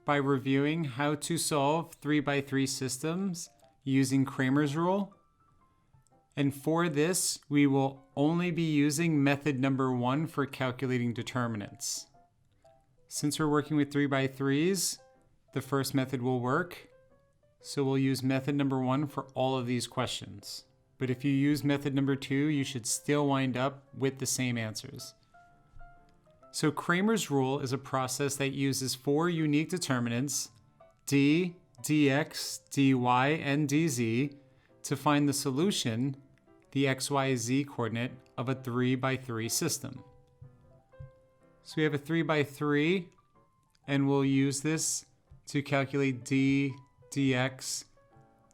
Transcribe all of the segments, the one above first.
by reviewing how to solve 3x3 systems using Cramer's rule. And for this, we will only be using method number 1 for calculating determinants. Since we're working with 3x3s, the first method will work. So we'll use method number 1 for all of these questions. But if you use method number 2, you should still wind up with the same answers. So Cramer's rule is a process that uses 4 unique determinants, d, dx, dy, and dz, to find the solution, the xyz coordinate, of a 3x3 system. So we have a 3x3, and we'll use this to calculate d, dx,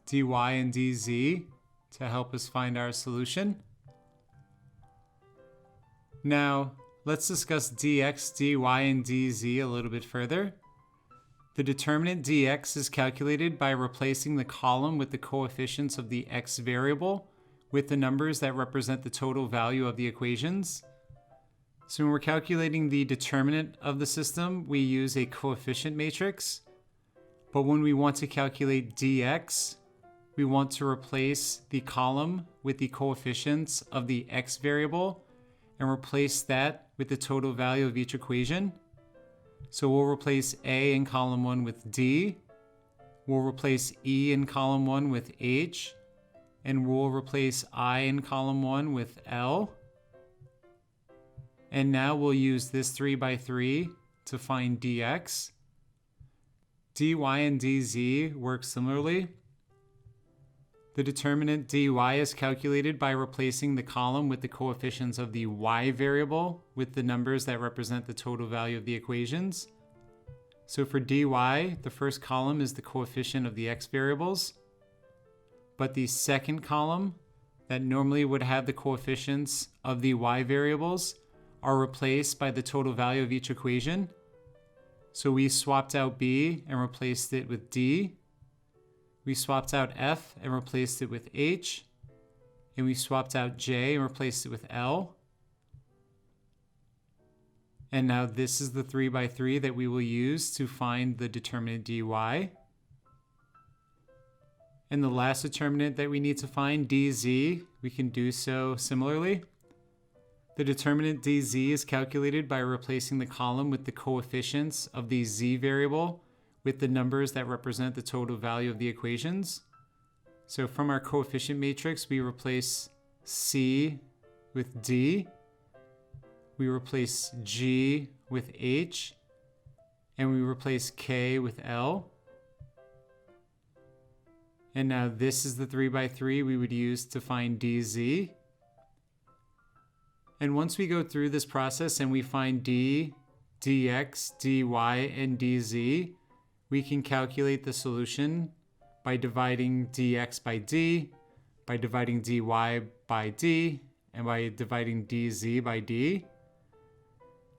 dy, and dz to help us find our solution. Now, let's discuss dx, dy, and dz a little bit further. The determinant dx is calculated by replacing the column with the coefficients of the x variable with the numbers that represent the total value of the equations. So when we're calculating the determinant of the system, we use a coefficient matrix. But when we want to calculate dx, we want to replace the column with the coefficients of the x variable and replace that with the total value of each equation. So we'll replace A in column 1 with D, we'll replace E in column 1 with H, and we'll replace I in column 1 with L. And now we'll use this 3x3 to find dx. dy and dz work similarly. The determinant dy is calculated by replacing the column with the coefficients of the y variable with the numbers that represent the total value of the equations. So for dy, the first column is the coefficient of the x variables, but the second column that normally would have the coefficients of the y variables are replaced by the total value of each equation. So we swapped out b and replaced it with d. We swapped out f and replaced it with h. And we swapped out j and replaced it with l. And now this is the 3x3 that we will use to find the determinant dy. And the last determinant that we need to find, dz, we can do so similarly. The determinant dz is calculated by replacing the column with the coefficients of the z variable with the numbers that represent the total value of the equations. So from our coefficient matrix, we replace c with d, we replace g with h, and we replace k with l. And now this is the 3x3 we would use to find dz. And once we go through this process and we find d, dx, dy, and dz, we can calculate the solution by dividing dx by d, by dividing dy by d, and by dividing dz by d.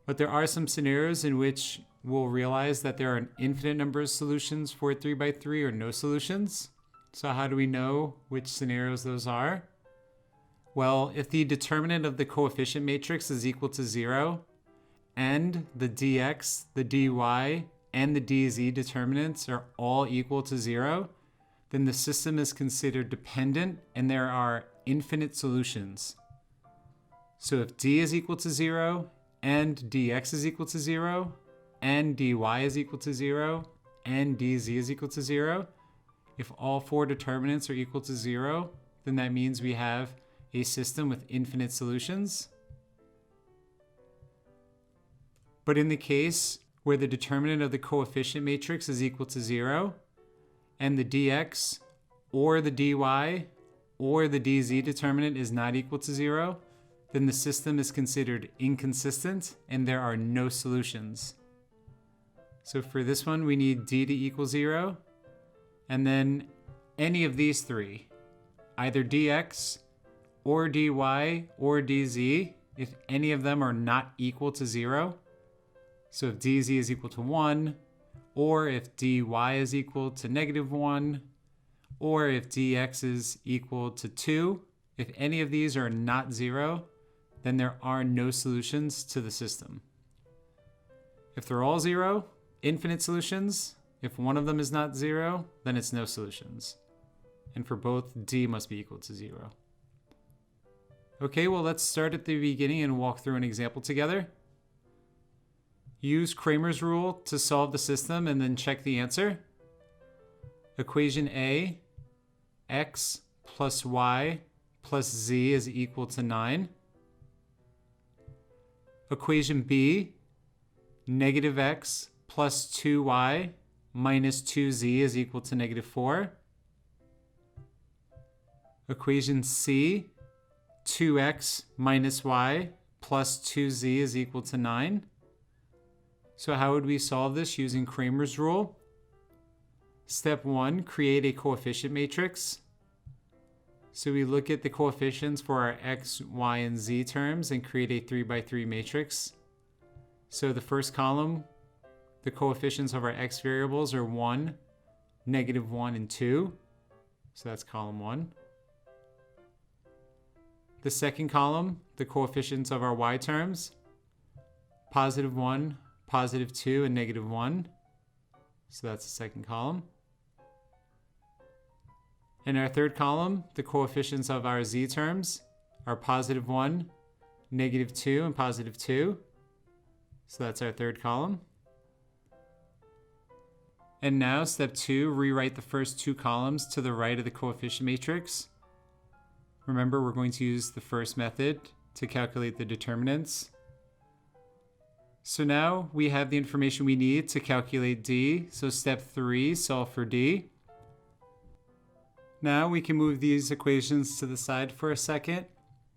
But there are some scenarios in which we'll realize that there are an infinite number of solutions for 3x3 or no solutions. So how do we know which scenarios those are? Well, if the determinant of the coefficient matrix is equal to 0, and the dx, the dy, and the dz determinants are all equal to 0, then the system is considered dependent and there are infinite solutions. So if d is equal to 0, and dx is equal to 0, and dy is equal to 0, and dz is equal to 0, if all 4 determinants are equal to 0, then that means we have a system with infinite solutions. But in the case where the determinant of the coefficient matrix is equal to 0, and the dx or the dy or the dz determinant is not equal to 0, then the system is considered inconsistent and there are no solutions. So for this one, we need d to equal 0, and then any of these three, either dx or dy or dz, if any of them are not equal to 0, so if dz is equal to 1, or if dy is equal to -1, or if dx is equal to 2, if any of these are not 0, then there are no solutions to the system. If they're all 0, infinite solutions, If one of them is not 0, then it's no solutions. And for both, D must be equal to 0. Okay, well, let's start at the beginning and walk through an example together. Use Cramer's rule to solve the system and then check the answer. Equation A, x plus y plus z is equal to 9. Equation B, negative x plus 2y minus 2z is equal to negative 4. Equation C, 2x minus y plus 2z is equal to 9. So how would we solve this using Cramer's rule? Step 1, create a coefficient matrix. So we look at the coefficients for our x, y, and z terms and create a 3 by 3 matrix. So the first column, the coefficients of our x variables are 1, negative 1, and 2. So that's column 1. The second column, the coefficients of our y terms, positive 1, positive 2, and negative 1. So that's the second column. In our third column, the coefficients of our z terms are positive 1, negative 2, and positive 2. So that's our third column. And now, step 2, rewrite the first two columns to the right of the coefficient matrix. Remember, we're going to use the first method to calculate the determinants. So now we have the information we need to calculate D. So step 3, solve for D. Now we can move these equations to the side for a second,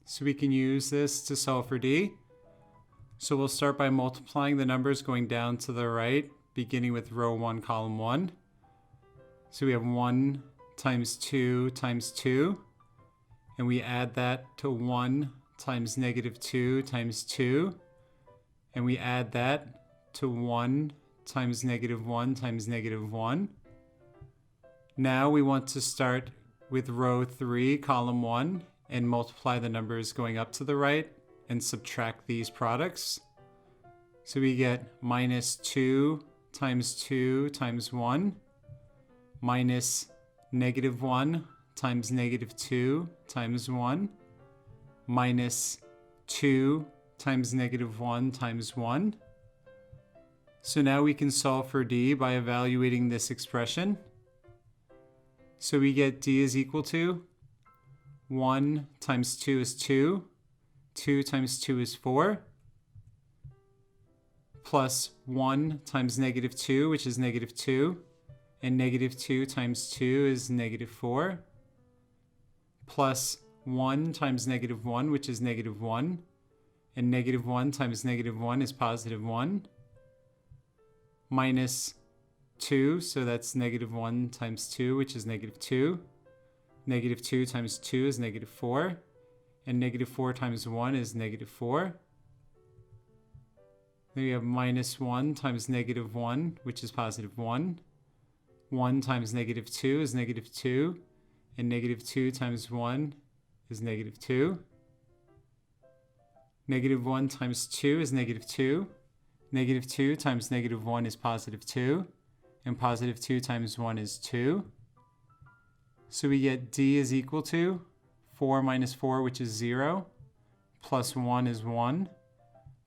so we can use this to solve for D. So we'll start by multiplying the numbers going down to the right, beginning with row 1, column 1. So we have 1 times 2 times 2, and we add that to 1 times negative 2 times 2, and we add that to 1 times negative 1 times negative 1. Now we want to start with row 3, column 1, and multiply the numbers going up to the right and subtract these products. So we get minus 2 times 1, minus negative 1 times negative 2 times 1, minus 2 times negative 1 times 1. So now we can solve for D by evaluating this expression. So we get D is equal to 1 times 2 is 2, 2 times 2 is 4, plus 1 times negative 2, which is negative 2, and negative 2 times 2 is negative 4, plus 1 times negative 1, which is negative 1, and negative 1 times negative 1 is positive 1, minus 2, so that's negative 1 times 2, which is negative 2. Negative 2 times 2 is negative 4. And negative 4 times 1 is negative 4. Then we have minus 1 times negative 1, which is positive 1. 1 times negative 2 is negative 2. And negative 2 times 1 is negative 2. Negative 1 times 2 is negative 2. Negative 2 times negative 1 is positive 2. And positive 2 times 1 is 2. So we get D is equal to 4 minus 4, which is 0, plus 1 is 1,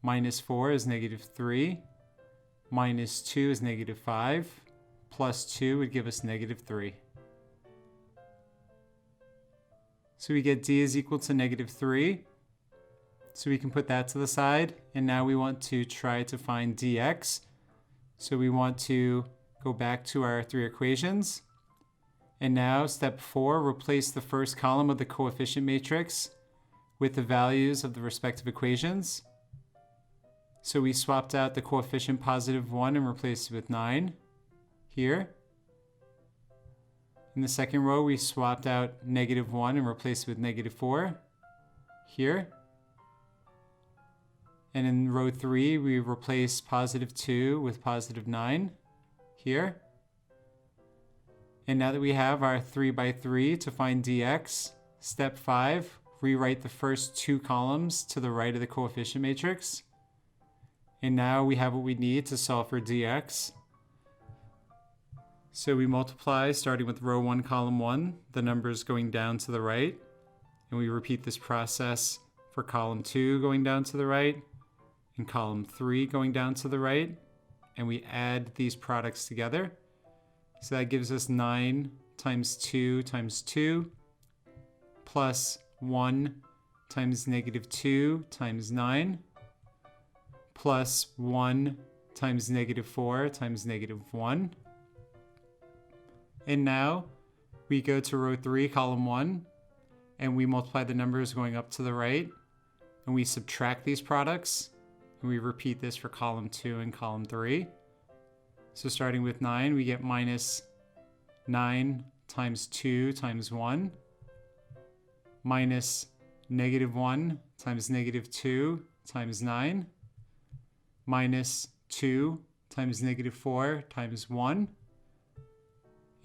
minus 4 is negative 3, minus 2 is negative 5, plus 2 would give us negative 3. So we get D is equal to negative 3. So we can put that to the side. And now we want to try to find dx. So we want to go back to our three equations. And now, step 4, replace the first column of the coefficient matrix with the values of the respective equations. So we swapped out the coefficient positive 1 and replaced it with 9 here. In the second row, we swapped out negative 1 and replaced it with negative 4 here. And in row 3, we replace positive 2 with positive 9 here. And now that we have our 3 by 3 to find dx, step 5, rewrite the first two columns to the right of the coefficient matrix. And now we have what we need to solve for dx. So we multiply starting with row 1, column 1, the numbers going down to the right. And we repeat this process for column 2 going down to the right and column 3 going down to the right. And we add these products together. So that gives us 9 times 2 times 2 plus 1 times negative 2 times 9 plus 1 times negative 4 times negative 1. And now we go to row 3, column 1, and we multiply the numbers going up to the right, and we subtract these products, and we repeat this for column 2 and column 3. So starting with 9, we get minus 9 times 2 times 1, minus negative 1 times negative 2 times 9, minus 2 times negative 4 times 1.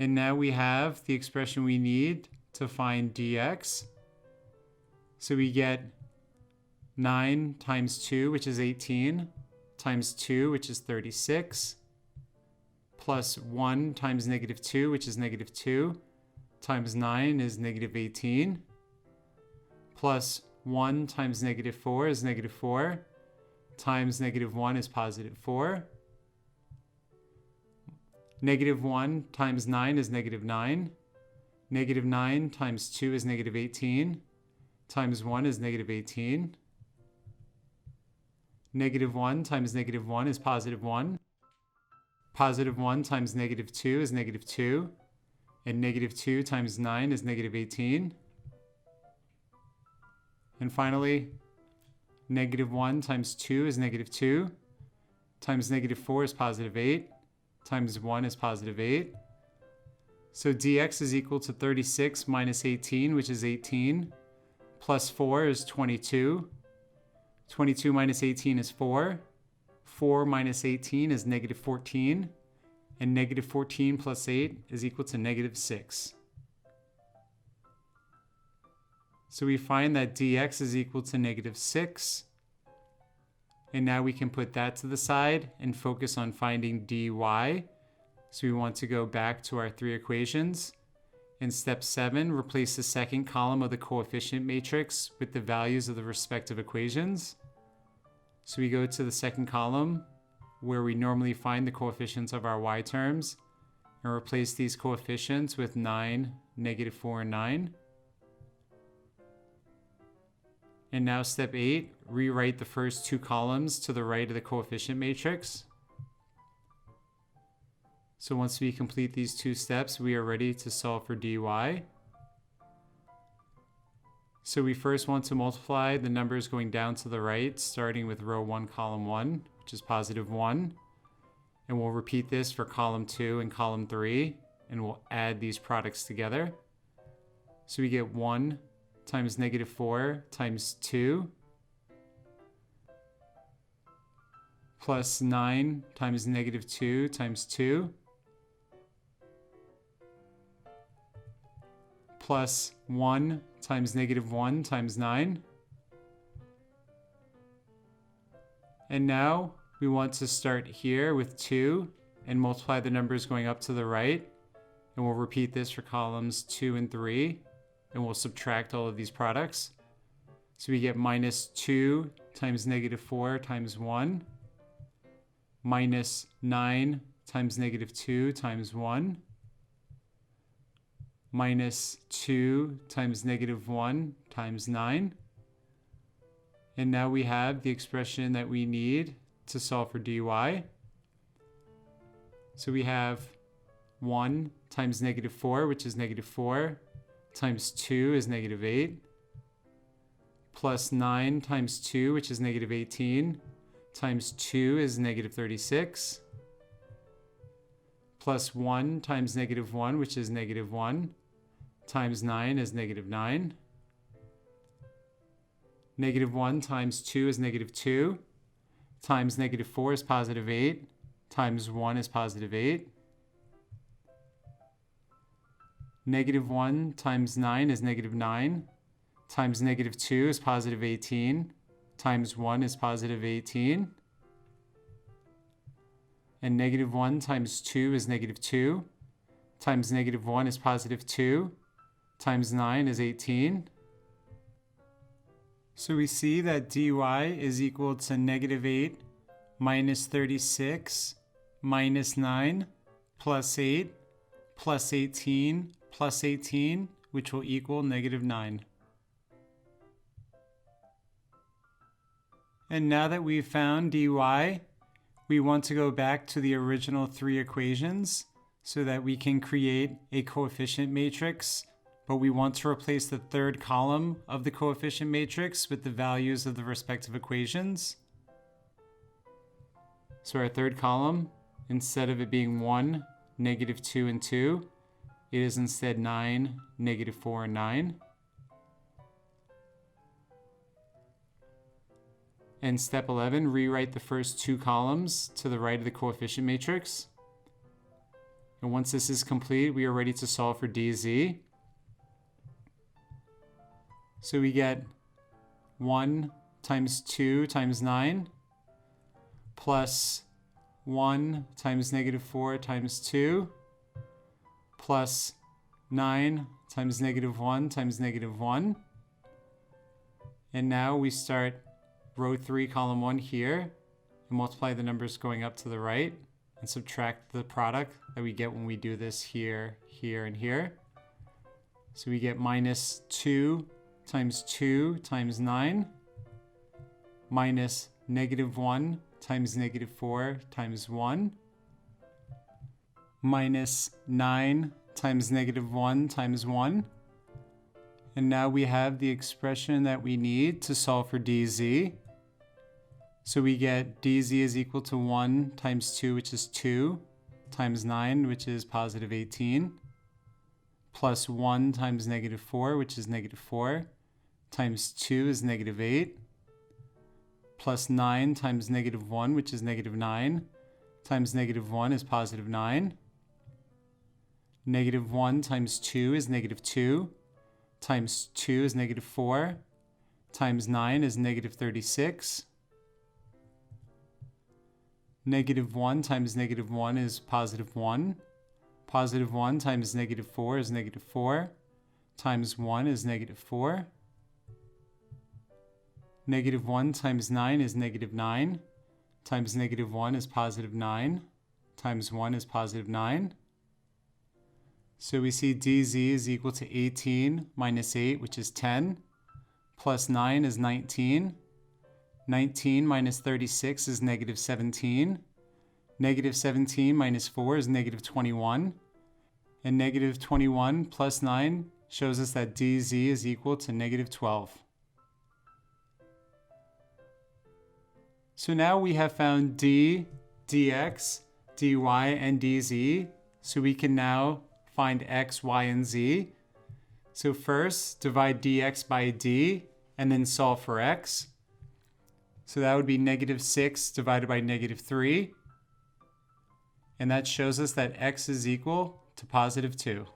And now we have the expression we need to find dx. So we get 9 times 2, which is 18, times 2, which is 36, plus 1 times negative 2, which is negative 2, times 9 is negative 18, plus 1 times negative 4 is negative 4, times negative 1 is positive 4. Negative 1 times 9 is negative 9. Negative 9 times 2 is negative 18. Times 1 is negative 18. Negative 1 times negative 1 is positive 1. Positive 1 times negative 2 is negative 2. And negative 2 times 9 is negative 18. And finally, negative 1 times 2 is negative 2. Times negative 4 is positive 8. Times 1 is positive 8. So dx is equal to 36 minus 18, which is 18, plus 4 is 22. 22 minus 18 is 4. 4 minus 18 is negative 14. And negative 14 plus 8 is equal to negative 6. So we find that dx is equal to negative 6. And now we can put that to the side and focus on finding dy. So we want to go back to our 3 equations. In step 7, replace the second column of the coefficient matrix with the values of the respective equations. So we go to the second column where we normally find the coefficients of our y terms and replace these coefficients with 9, negative 4, and 9. And now step 8, rewrite the first 2 columns to the right of the coefficient matrix. So once we complete these 2 steps, we are ready to solve for dy. So we first want to multiply the numbers going down to the right, starting with row 1, column 1, which is positive 1. And we'll repeat this for column 2 and column 3, and we'll add these products together. So we get 1 times negative 4 times 2 plus 9 times negative 2 times 2 plus 1 times negative 1 times 9. And now we want to start here with 2 and multiply the numbers going up to the right. And we'll repeat this for columns 2 and 3. And we'll subtract all of these products. So we get minus 2 times negative 4 times 1, minus 9 times negative 2 times 1, minus 2 times negative 1 times 9. And now we have the expression that we need to solve for dy. So we have 1 times negative 4, which is negative 4, times 2 is negative 8, plus 9 times 2, which is negative 18, times 2 is negative 36, plus 1 times negative 1, which is negative 1, times 9 is negative 9. Negative 1 times 2 is negative 2, times negative 4 is positive 8, times 1 is positive 8. Negative 1 times 9 is negative 9, times negative 2 is positive 18, times 1 is positive 18. And negative 1 times 2 is negative 2, times negative 1 is positive 2, times 9 is 18. So we see that dy is equal to negative 8 minus 36 minus 9 plus 8 plus 18 plus 18, which will equal negative 9. And now that we've found dy, we want to go back to the original three equations so that we can create a coefficient matrix, but we want to replace the third column of the coefficient matrix with the values of the respective equations. So our third column, instead of it being 1, negative 2, and 2, it is instead 9, negative 4, and 9. And step 11, rewrite the first two columns to the right of the coefficient matrix. And once this is complete, we are ready to solve for dz. So we get 1 times 2 times 9 plus 1 times negative 4 times 2 plus 9 times negative 1 times negative 1. And now we start row 3, column 1 here, and multiply the numbers going up to the right, and subtract the product that we get when we do this here, here, and here. So we get minus 2 times 2 times 9, minus negative 1 times negative 4 times 1, minus 9 times negative 1 times 1. And now we have the expression that we need to solve for dz. So we get dz is equal to 1 times 2, which is 2, times 9, which is positive 18, plus 1 times negative 4, which is negative 4, times 2 is negative 8, plus 9 times negative 1, which is negative 9, times negative 1 is positive 9. Negative 1 times 2 is negative 2, times 2 is negative 4, times 9 is negative 36. Negative 1 times negative 1 is positive 1. Positive 1 times negative 4 is negative 4. Times 1 is negative 4. Negative 1 times 9 is negative 9. Times negative 1 is positive 9. Times 1 is positive 9. So we see dz is equal to 18 minus 8, which is 10, plus 9 is 19. 19 minus 36 is negative 17. Negative 17 minus 4 is negative 21. And negative 21 plus 9 shows us that dz is equal to negative 12. So now we have found d, dx, dy, and dz. So we can now find x, y, and z. So first, divide dx by d, and then solve for x. So that would be negative 6 divided by negative 3. And that shows us that x is equal to positive 2.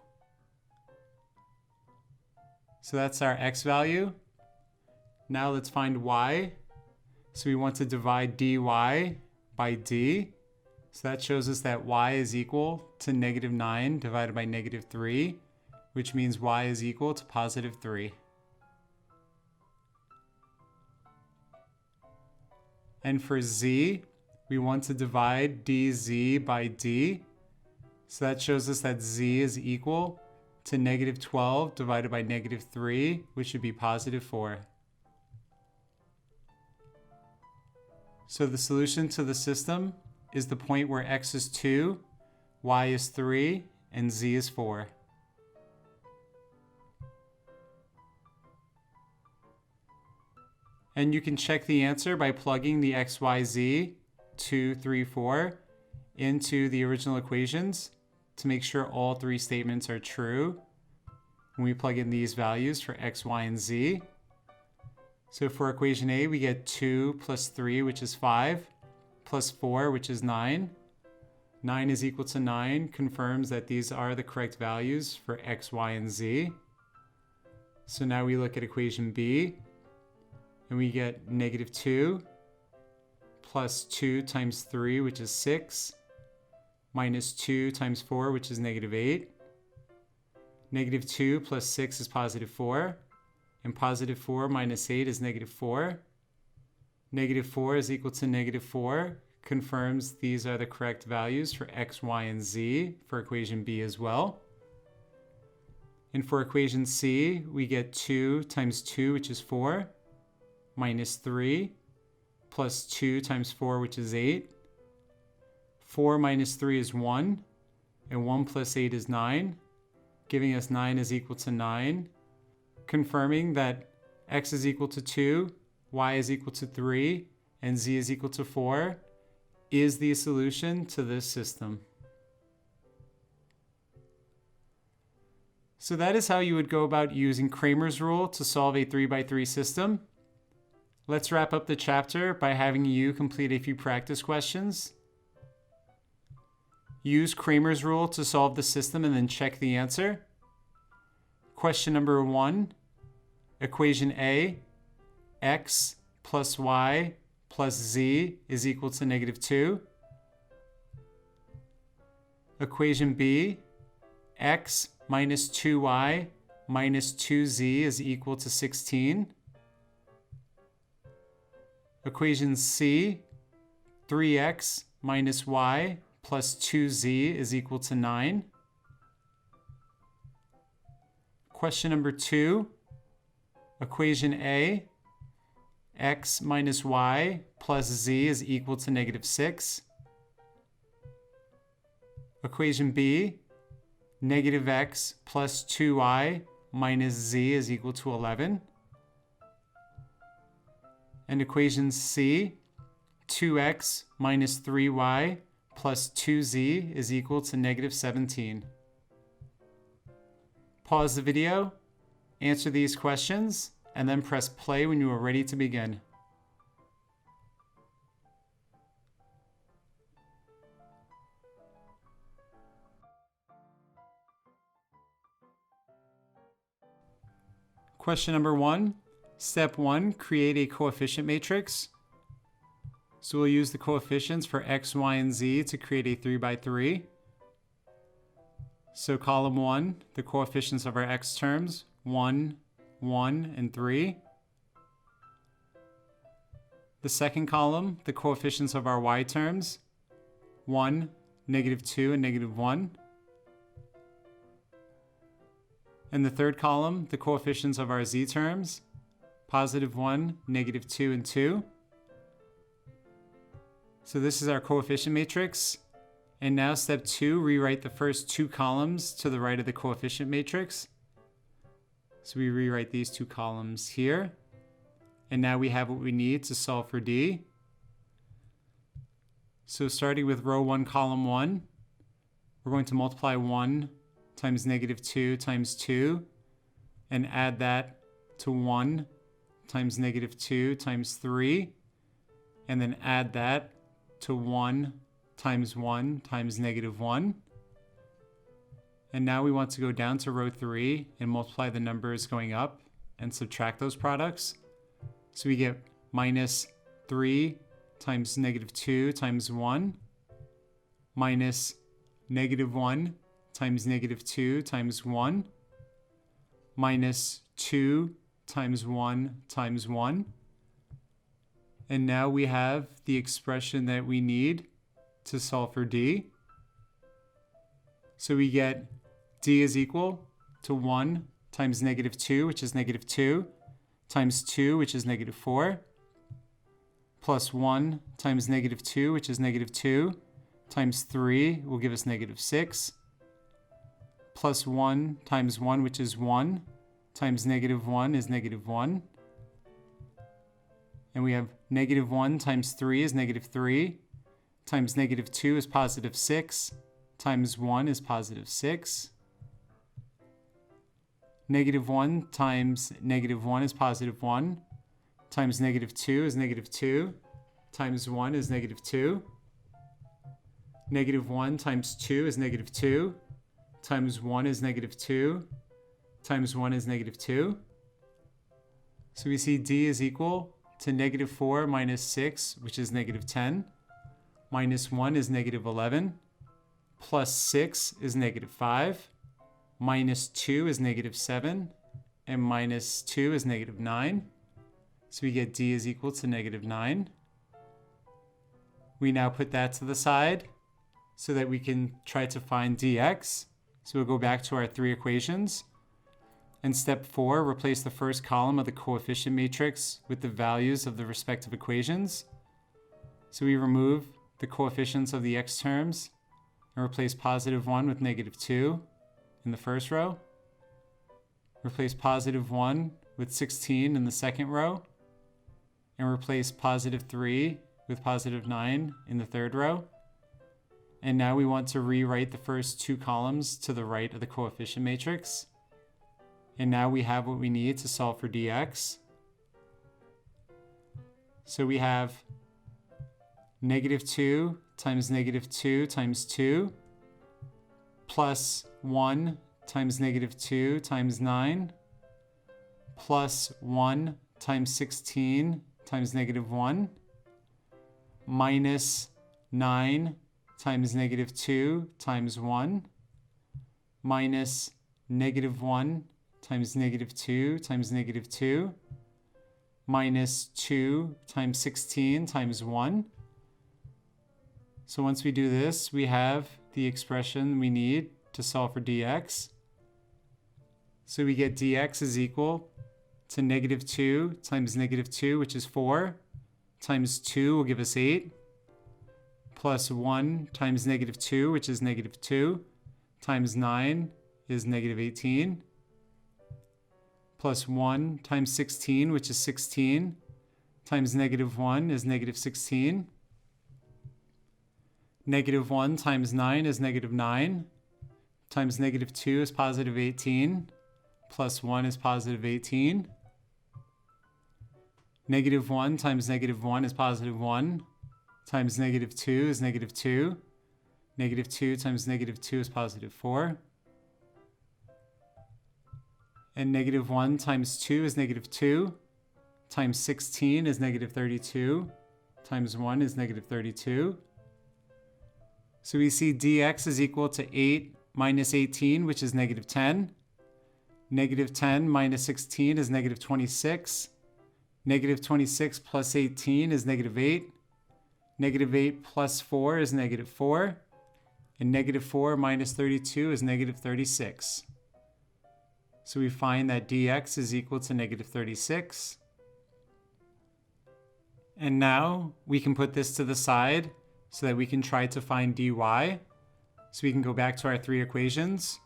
So that's our x value. Now let's find y. So we want to divide dy by d. So that shows us that y is equal to negative 9 divided by negative 3, which means y is equal to positive 3. And for z, we want to divide dz by d. So that shows us that z is equal to negative 12 divided by negative 3, which should be positive 4. So the solution to the system is the point where x is 2, y is 3, and z is 4. And you can check the answer by plugging the x, y, z, 2, 3, 4 into the original equations to make sure all three statements are true when we plug in these values for x, y, and z. So for equation A, we get 2 plus 3, which is 5, plus 4, which is 9. 9 is equal to 9 confirms that these are the correct values for x, y, and z. So now we look at equation B, and we get negative 2 plus 2 times 3, which is 6, minus 2 times 4, which is negative 8. Negative 2 plus 6 is positive 4. And positive 4 minus 8 is negative 4. Negative 4 is equal to negative 4. Confirms these are the correct values for x, y, and z for equation B as well. And for equation C, we get 2 times 2, which is 4, minus 3, plus 2 times 4, which is 8. 4 minus 3 is 1, and 1 plus 8 is 9, giving us 9 is equal to 9, confirming that x is equal to 2, y is equal to 3, and z is equal to 4 is the solution to this system. So that is how you would go about using Cramer's rule to solve a 3x3 system. Let's wrap up the chapter by having you complete a few practice questions. Use Cramer's rule to solve the system and then check the answer. Question number 1, equation A, x plus y plus z is equal to negative 2. Equation B, x minus 2y minus 2z is equal to 16. Equation C, 3x minus y plus 2z is equal to 9. Question number 2, equation A, x minus y plus z is equal to negative 6. Equation B, negative x plus 2y minus z is equal to 11. And equation C, 2x minus 3y plus 2z is equal to negative 17. Pause the video, answer these questions, and then press play when you are ready to begin. Question number 1. Step 1, create a coefficient matrix. So we'll use the coefficients for x, y, and z to create a 3x3. So column 1, the coefficients of our x terms, 1, 1, and 3. The second column, the coefficients of our y terms, 1, negative 2, and negative 1. And the third column, the coefficients of our z terms, positive 1, negative 2, and 2. So this is our coefficient matrix. And now step 2, rewrite the first two columns to the right of the coefficient matrix. So we rewrite these two columns here. And now we have what we need to solve for D. So starting with row 1, column 1, we're going to multiply 1 times negative 2 times 2 and add that to 1 times negative 2 times 3, and then add that to 1 times negative 1. And now we want to go down to row 3 and multiply the numbers going up and subtract those products. So we get minus 3 times negative 2 times 1 minus negative 1 times negative 2 times 1 minus 2 times 1 times 1. And now we have the expression that we need to solve for D. So we get D is equal to 1 times negative 2, which is negative 2, times 2, which is negative 4, plus 1 times negative 2, which is negative 2, times 3 will give us negative 6, plus 1 times 1, which is 1, times negative 1 is negative 1. And we have negative 1 times 3 is negative 3, times negative 2 is positive 6, times 1 is positive 6. Negative 1 times negative 1 is positive 1, times negative 2 is negative 2, times 1 is negative 2. Negative 1 times 2 is negative 2, times 1 is negative 2, times 1 is negative 2. So we see D is equal to negative 4 minus 6, which is negative 10, minus 1 is negative 11, plus 6 is negative 5, minus 2 is negative 7, and minus 2 is negative 9. So we get d is equal to negative 9. We now put that to the side so that we can try to find dx. So we'll go back to our three equations. In step 4, replace the first column of the coefficient matrix with the values of the respective equations. So we remove the coefficients of the x terms and replace positive 1 with negative 2 in the first row. Replace positive 1 with 16 in the second row. And replace positive 3 with positive 9 in the third row. And now we want to rewrite the first two columns to the right of the coefficient matrix. And now we have what we need to solve for dx. So we have negative 2 times negative 2 times 2 plus 1 times negative 2 times 9 plus 1 times 16 times negative 1 minus 9 times negative 2 times 1 minus negative 1 times negative 2 times negative 2 minus 2 times 16 times 1. So once we do this, we have the expression we need to solve for dx. So we get dx is equal to negative 2 times negative 2, which is 4, times 2 will give us 8, plus 1 times negative 2, which is negative 2, times 9 is negative 18, plus 1 times 16, which is 16, times negative 1 is negative 16. Negative 1 times 9 is negative 9, times negative 2 is positive 18, plus 1 is positive 18. Negative 1 times negative 1 is positive 1, times negative 2 is negative 2. Negative 2 times negative 2 is positive 4. And negative 1 times 2 is negative 2, times 16 is negative 32, times 1 is negative 32. So we see dx is equal to 8 minus 18, which is negative 10. Negative 10 minus 16 is negative 26. Negative 26 plus 18 is negative 8. Negative 8 plus 4 is negative 4. And negative 4 minus 32 is negative 36. So we find that dx is equal to negative 36. And now we can put this to the side so that we can try to find dy. So we can go back to our three equations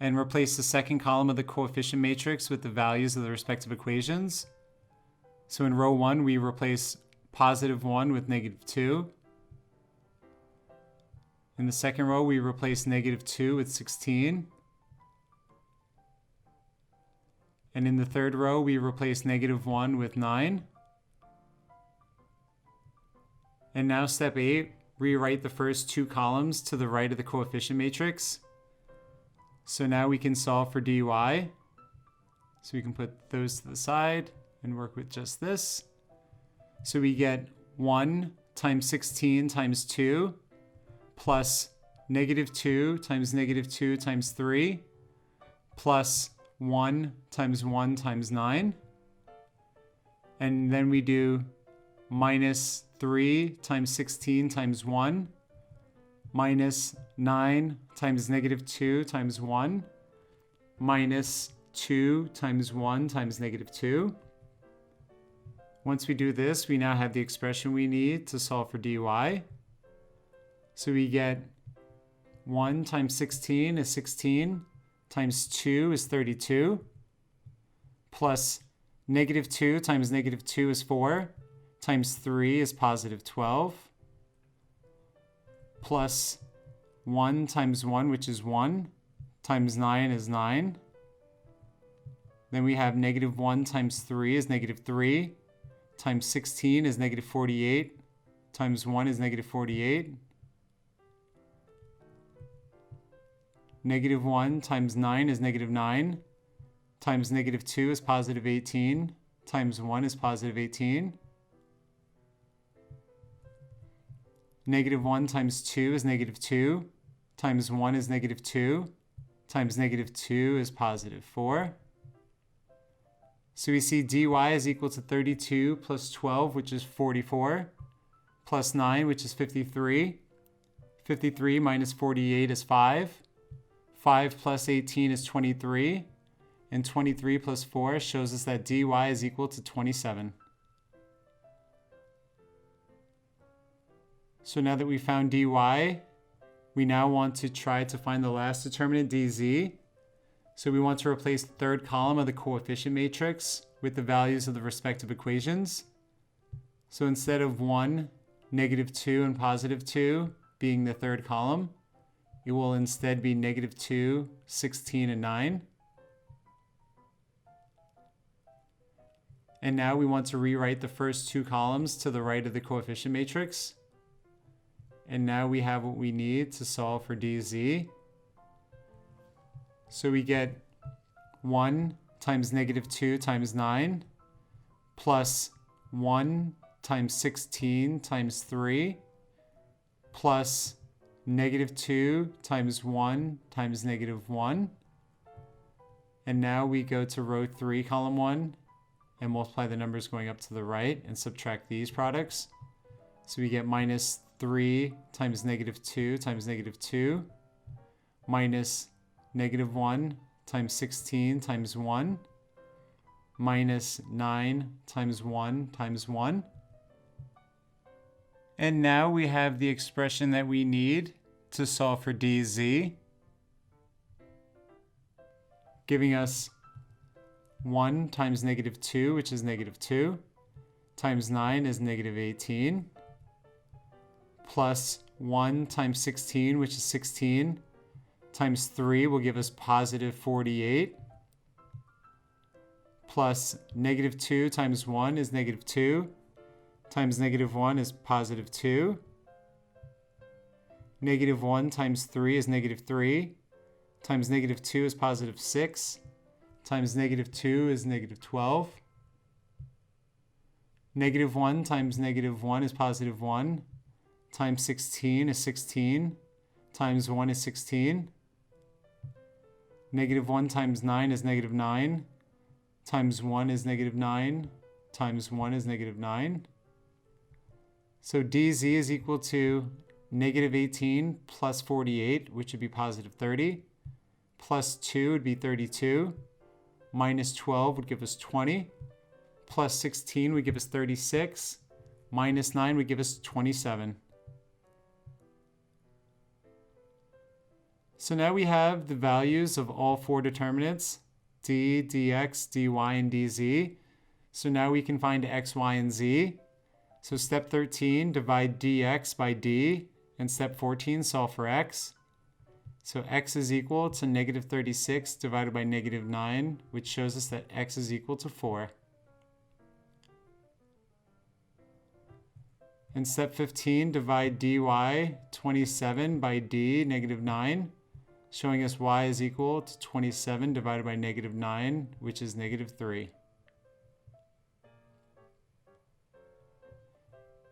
and replace the second column of the coefficient matrix with the values of the respective equations. So in row 1, we replace positive 1 with negative 2. In the second row, we replace negative 2 with 16. And in the third row, we replace negative 1 with 9. And now step 8, rewrite the first two columns to the right of the coefficient matrix. So now we can solve for dy. So we can put those to the side and work with just this. So we get 1 times 16 times 2 plus negative 2 times negative 2 times 3 plus 1 times 1 times 9. And then we do minus 3 times 16 times 1 minus 9 times negative 2 times 1 minus 2 times 1 times negative 2. Once we do this, we now have the expression we need to solve for dy. So we get 1 times 16 is 16, times 2 is 32, plus negative 2 times negative 2 is 4, times 3 is positive 12, plus 1 times 1, which is 1, times 9 is 9. Then we have negative 1 times 3 is negative 3, times 16 is negative 48, times 1 is negative 48. Negative 1 times 9 is negative 9, times negative 2 is positive 18, times 1 is positive 18. Negative 1 times 2 is negative 2, times 1 is negative 2, times negative 2 is positive 4. So we see dy is equal to 32 plus 12, which is 44, plus 9, which is 53. 53 minus 48 is 5. 5 plus 18 is 23. And 23 plus 4 shows us that dy is equal to 27. So now that we found dy, we now want to try to find the last determinant dz. So we want to replace the third column of the coefficient matrix with the values of the respective equations. So instead of 1, negative 2, and positive 2 being the third column, it will instead be negative 2, 16, and 9. And now we want to rewrite the first two columns to the right of the coefficient matrix. And now we have what we need to solve for dz. So we get 1 times negative 2 times 9 plus 1 times 16 times 3 plus negative 2 times 1 times negative 1. And now we go to row 3, column 1, and multiply the numbers going up to the right and subtract these products. So we get minus 3 times negative 2 times negative 2 minus negative 1 times 16 times 1 minus 9 times 1 times 1. And now we have the expression that we need to solve for dz, giving us 1 times negative 2, which is negative 2, times 9 is negative 18, plus 1 times 16, which is 16, times 3 will give us positive 48, plus negative 2 times 1 is negative 2, times negative 1 is positive 2, negative 1 times 3 is negative 3, times negative 2 is positive 6, times negative 2 is negative 12, negative 1 times negative 1 is positive 1, times 16 is 16, times 1 is 16, negative 1 times 9 is negative 9, times 1 is negative 9, times 1 is negative 9. So dz is equal to negative 18 plus 48, which would be positive 30, plus 2 would be 32, minus 12 would give us 20, plus 16 would give us 36, minus 9 would give us 27. So now we have the values of all four determinants, d, dx, dy, and dz. So now we can find x, y, and z. So step 13, divide dx by d, and step 14, solve for x. So x is equal to negative 36 divided by negative 9, which shows us that x is equal to 4. In step 15, divide dy 27 by d, negative 9, showing us y is equal to 27 divided by negative 9, which is negative 3.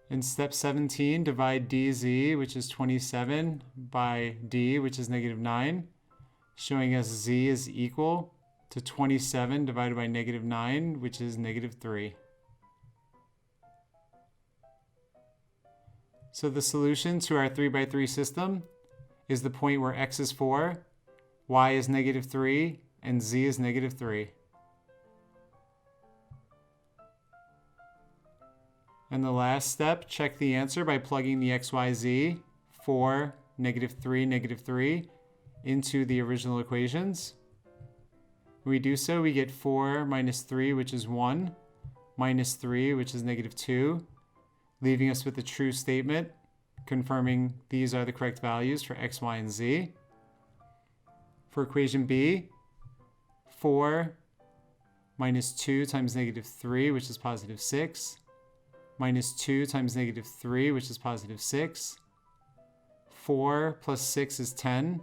In step 17, divide dz, which is 27, by d, which is negative 9, showing us z is equal to 27 divided by negative 9, which is negative 3. So the solution to our 3 by 3 system is the point where x is 4, y is negative 3, and z is negative 3. And the last step, check the answer by plugging the x, y, z, 4, negative 3, into the original equations. When we do so, we get 4 minus 3, which is 1, minus 3, which is negative 2, leaving us with a true statement, confirming these are the correct values for x, y, and z. For equation B, 4 minus 2 times negative 3, which is positive 6, minus 2 times negative 3, which is positive 6. 4 plus 6 is 10.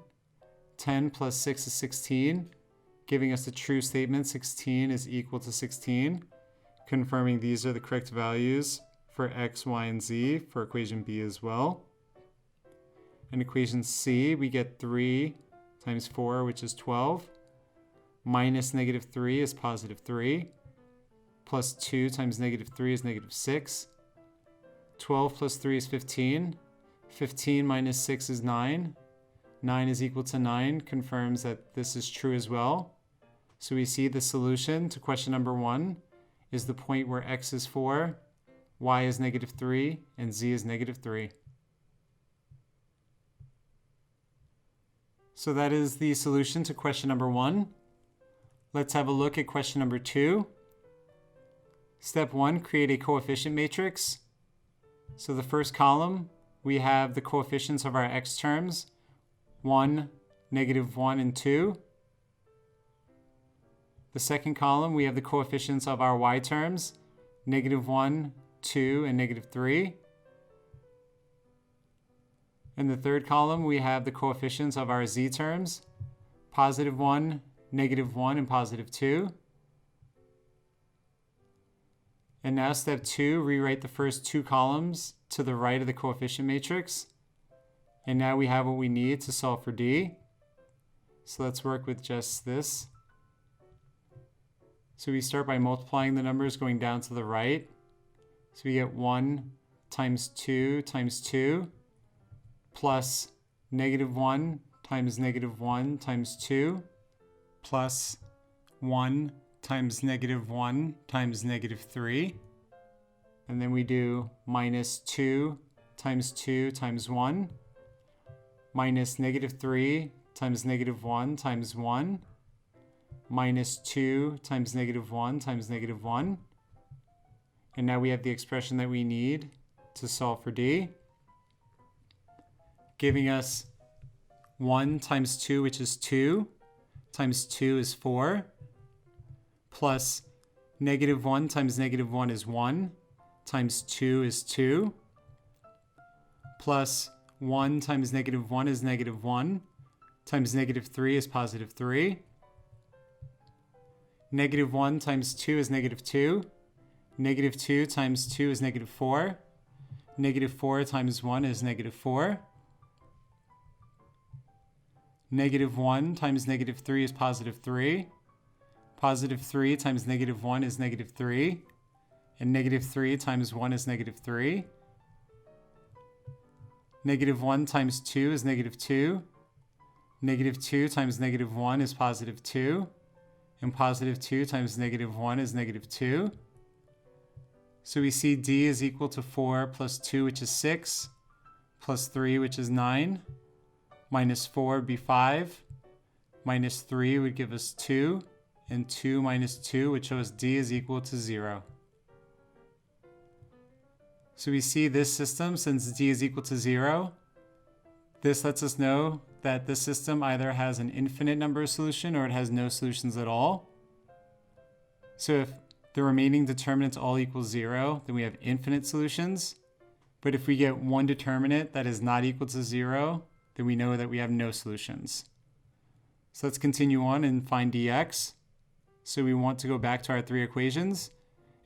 10 plus 6 is 16, giving us the true statement 16 is equal to 16, confirming these are the correct values for x, y, and z for equation B as well. In equation C, we get 3 times 4, which is 12, minus negative 3 is positive 3, plus 2 times negative 3 is negative 6, 12 plus 3 is 15, 15 minus 6 is 9, 9 is equal to 9, confirms that this is true as well. So we see the solution to question number 1 is the point where x is 4, y is negative 3, and z is negative 3. So that is the solution to question number 1. Let's have a look at question number 2. Step 1, create a coefficient matrix. So the first column, we have the coefficients of our x terms, 1, negative 1, and 2. The second column, we have the coefficients of our y terms, negative 1, 2, and negative 3. In the third column, we have the coefficients of our z terms, positive 1, negative 1, and positive 2. And now step 2, rewrite the first 2 columns to the right of the coefficient matrix. And now we have what we need to solve for D. So let's work with just this. So we start by multiplying the numbers going down to the right. So we get 1 times 2 times 2 plus negative 1 times negative 1 times 2 plus 1 times negative 1 times negative 3. And then we do minus 2 times 2 times 1 minus negative 3 times negative 1 times 1 minus 2 times negative 1 times negative 1. And now we have the expression that we need to solve for D, giving us 1 times 2, which is 2, times 2 is 4, plus negative 1 times negative 1 is 1, times 2 is 2, plus 1 times negative 1 is negative 1, times negative 3 is positive 3. Negative 1 times 2 is negative 2. Negative 2 times 2 is negative 4. Negative 4 times 1 is negative 4. Negative 1 times negative 3 is positive 3. Positive 3 times negative 1 is negative 3. And negative 3 times 1 is negative 3. Negative 1 times 2 is negative 2. Negative 2 times negative 1 is positive 2. And positive 2 times negative 1 is negative 2. So we see D is equal to 4 plus 2, which is 6, plus 3, which is 9, minus 4 would be 5, minus 3 would give us 2, and 2 minus 2 would show us D is equal to 0. So we see this system, since D is equal to 0, this lets us know that this system either has an infinite number of solutions or it has no solutions at all. So if the remaining determinants all equal 0, then we have infinite solutions. But if we get one determinant that is not equal to 0, then we know that we have no solutions. So let's continue on and find dx. So we want to go back to our 3 equations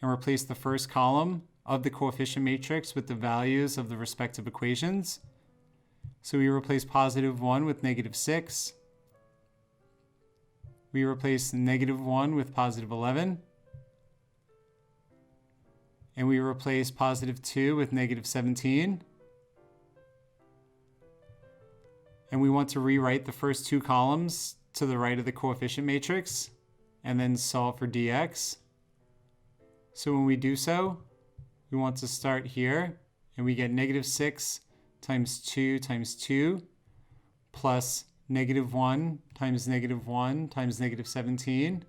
and replace the first column of the coefficient matrix with the values of the respective equations. So we replace positive 1 with negative 6. We replace negative 1 with positive 11. And we replace positive 2 with negative 17. And we want to rewrite the first 2 columns to the right of the coefficient matrix and then solve for dx. So when we do so, we want to start here and we get negative 6 times 2 times 2 plus negative 1 times negative 1 times negative 17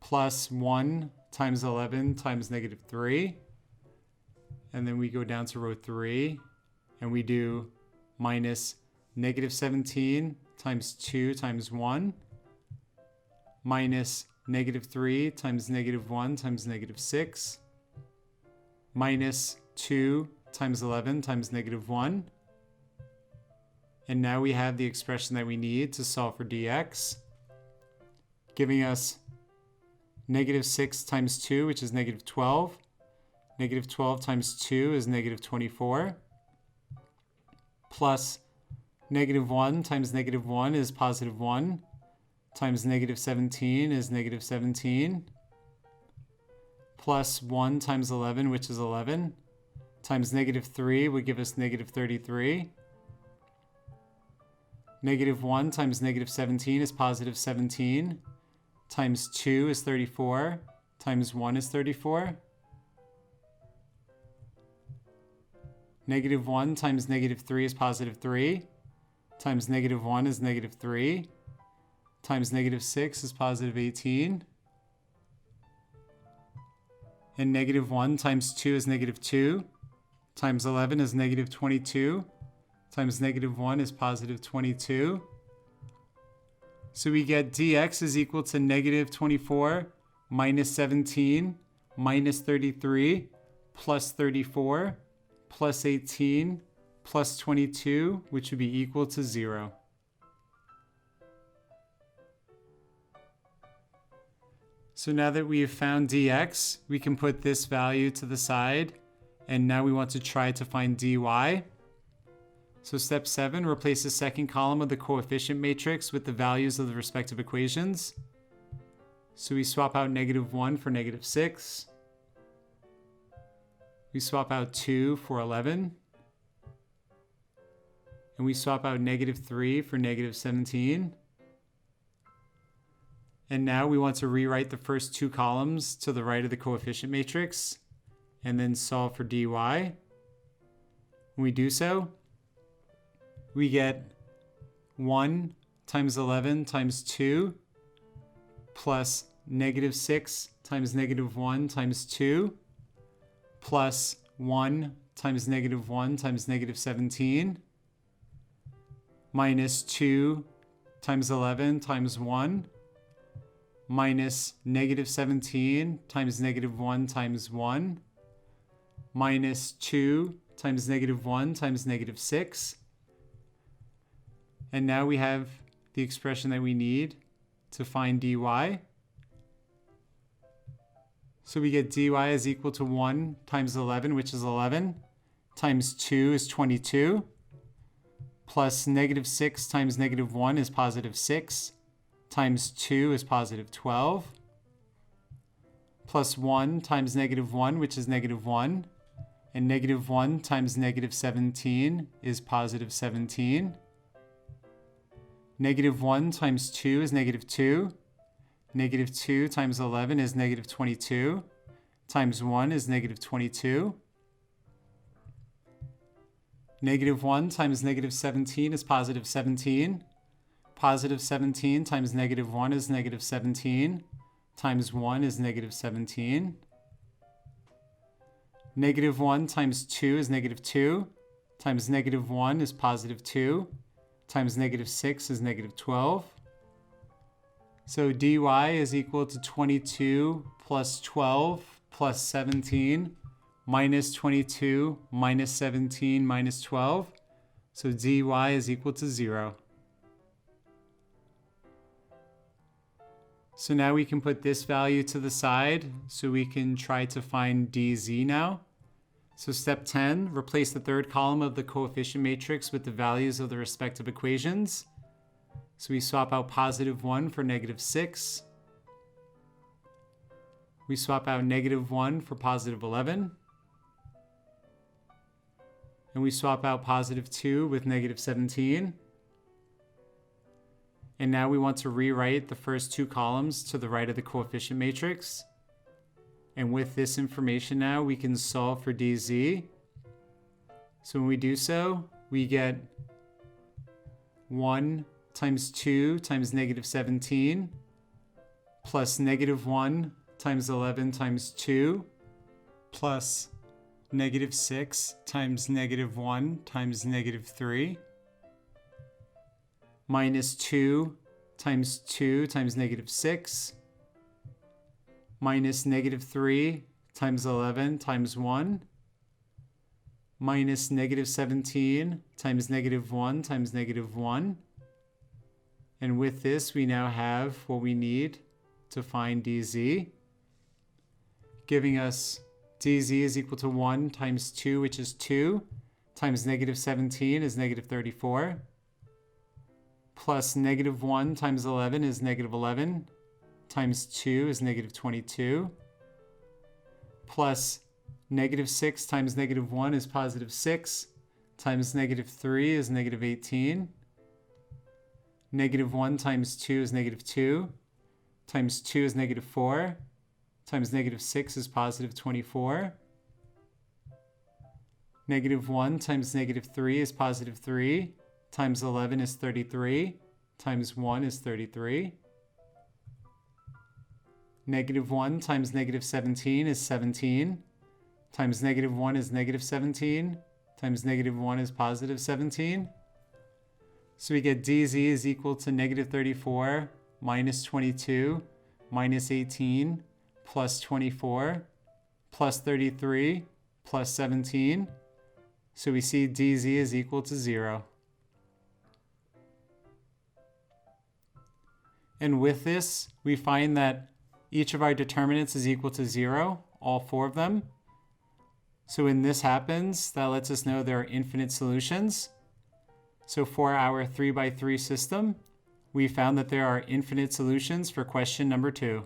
plus 1 times 11 times negative 3. And then we go down to row 3 and we do minus negative 17 times 2 times 1 minus negative 3 times negative 1 times negative 6 minus 2 times 11 times negative 1. And now we have the expression that we need to solve for dx, giving us negative 6 times 2, which is negative 12. Negative 12 times 2 is negative 24. Plus Negative 1 times negative 1 is positive 1, times negative 17 is negative 17, plus 1 times 11, which is 11, times negative 3 would give us negative 33. Negative 1 times negative 17 is positive 17, times 2 is 34, times 1 is 34. Negative 1 times negative 3 is positive 3, times negative 1 is negative 3, times negative 6 is positive 18. And negative 1 times 2 is negative 2, times 11 is negative 22, times negative 1 is positive 22. So we get dx is equal to negative 24 minus 17 minus 33 plus 34 plus 18 plus 22, which would be equal to 0. So now that we have found dx, we can put this value to the side, and now we want to try to find dy. So step 7, replace the second column of the coefficient matrix with the values of the respective equations. So we swap out negative 1 for negative 6. We swap out 2 for 11. And we swap out negative 3 for negative 17. And now we want to rewrite the first two columns to the right of the coefficient matrix and then solve for dy. When we do so, we get 1 times 11 times 2 plus negative 6 times negative 1 times 2 plus 1 times negative 1 times negative 17 minus 2 times 11 times 1 minus negative 17 times negative 1 times 1 minus 2 times negative 1 times negative 6. And now we have the expression that we need to find dy. So we get dy is equal to 1 times 11, which is 11, times 2 is 22, plus negative 6 times negative 1 is positive 6, times 2 is positive 12, plus 1 times negative 1, which is negative 1, and negative 1 times negative 17 is positive 17. Negative 1 times 2 is negative 2. Negative 2 times 11 is negative 22. Times 1 is negative 22. Negative 1 times negative 17 is positive 17. Positive 17 times negative 1 is negative 17. Times 1 is negative 17. Negative 1 times 2 is negative 2. Times negative 1 is positive 2. Times negative 6 is negative 12. So dy is equal to 22 plus 12 plus 17 minus 22 minus 17 minus 12. So dy is equal to 0. So now we can put this value to the side so we can try to find dz now. So step 10, replace the third column of the coefficient matrix with the values of the respective equations. So we swap out positive 1 for negative 6. We swap out negative 1 for positive 11. And we swap out positive 2 with negative 17. And now we want to rewrite the first two columns to the right of the coefficient matrix. And with this information now, we can solve for dz. So when we do so, we get 1 times 2 times negative 17 plus negative 1 times 11 times 2 plus negative 6 times negative 1 times negative 3 minus 2 times 2 times negative 6 minus negative 3 times 11 times 1 minus negative 17 times negative 1 times negative 1. And with this, we now have what we need to find dz, giving us dz is equal to 1 times 2, which is 2, times negative 17 is negative 34, plus negative 1 times 11 is negative 11, times 2 is negative 22, plus negative 6 times negative 1 is positive 6, times negative 3 is negative 18, negative 1 times 2 is negative 2, times 2 is negative 4, times negative 6 is positive 24, negative 1 times negative 3 is positive 3, times 11 is 33, times 1 is 33. Negative 1 times negative 17 is 17, times negative 1 is negative 17, times negative 1 is positive 17. So we get dz is equal to negative 34 minus 22 minus 18 plus 24 plus 33 plus 17. So we see dz is equal to 0. And with this, we find that each of our determinants is equal to 0, all 4 of them. So when this happens, that lets us know there are infinite solutions. So for our 3x3 system, we found that there are infinite solutions for question number 2.